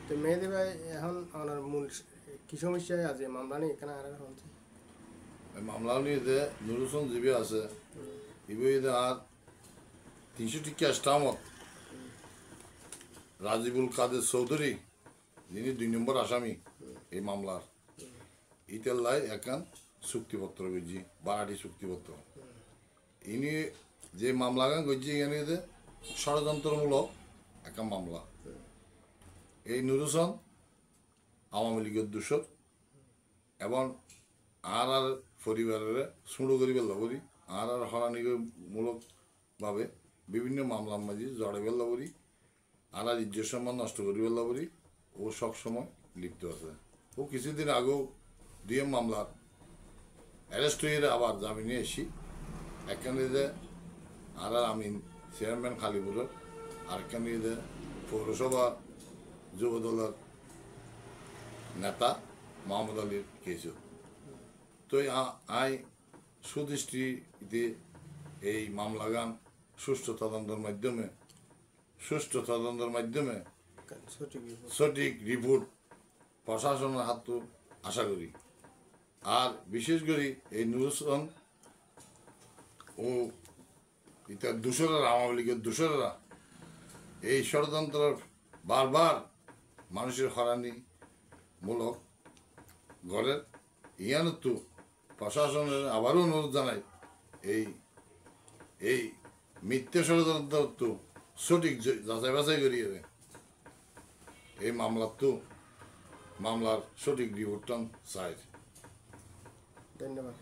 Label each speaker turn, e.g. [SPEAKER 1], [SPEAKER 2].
[SPEAKER 1] তো মেহেদি ভাই এখন আমার মূল কি সমস্যায় আছে মামলা নিয়ে এখানে আর হচ্ছে
[SPEAKER 2] মামলা নিয়ে নুর হোসেন জিবি আছে ইবে আর 300 টিকা স্টামত রাজিবুল কাদের চৌধুরী যিনি 2 নম্বর আসামি এই মামলার ইতেল্লাই একান চুক্তিপত্র গজি বাড়াটি চুক্তিপত্র ইনি যে মামলা গান গজি এখানে ষড়যন্ত্রমূলক একটা মামলা এই নুর হোসেন আওয়ামী লীগের দূষর এবং আর পরিবারের সুড়ো করি বেল্লাবরি আর হরানিমূলকভাবে বিভিন্ন মামলার মাঝে জড়ে বেল্লাবরি আর ইজ্জত সম্মান নষ্ট করি বেল্লাবরি ও সবসময় লিপ্ত আছে ও কিছুদিন আগেও দুই মামলার অ্যারেস্ট হয়ে আবার জামিনে এসি একখানে যে আর আমিন চেয়ারম্যান খালিপুরের আরেকখানে যে পৌরসভা যুবদলের নেতা মোহাম্মদ আলীর কেসু তো আই সুদৃষ্টিতে এই মামলাগান সুষ্ঠু তদন্তের মাধ্যমে সঠিক রিপোর্ট প্রশাসনের হাত আশা করি আর বিশেষ করে এই নুর হোসেন ও ইতার দূষরেরা আওয়ামী লীগের দূষরেরা এই ষড়যন্ত্র বারবার মানুষের হরানিমূলক ঘরের ইয়ানতো প্রশাসনের আবারও অনুরোধ জানাই এই মিথ্যে ষড়যন্ত্র সঠিক যাচাই বাছাই করিয়ে এই মামলার সঠিক রিপোর্টটা চাই।
[SPEAKER 1] ধন্যবাদ।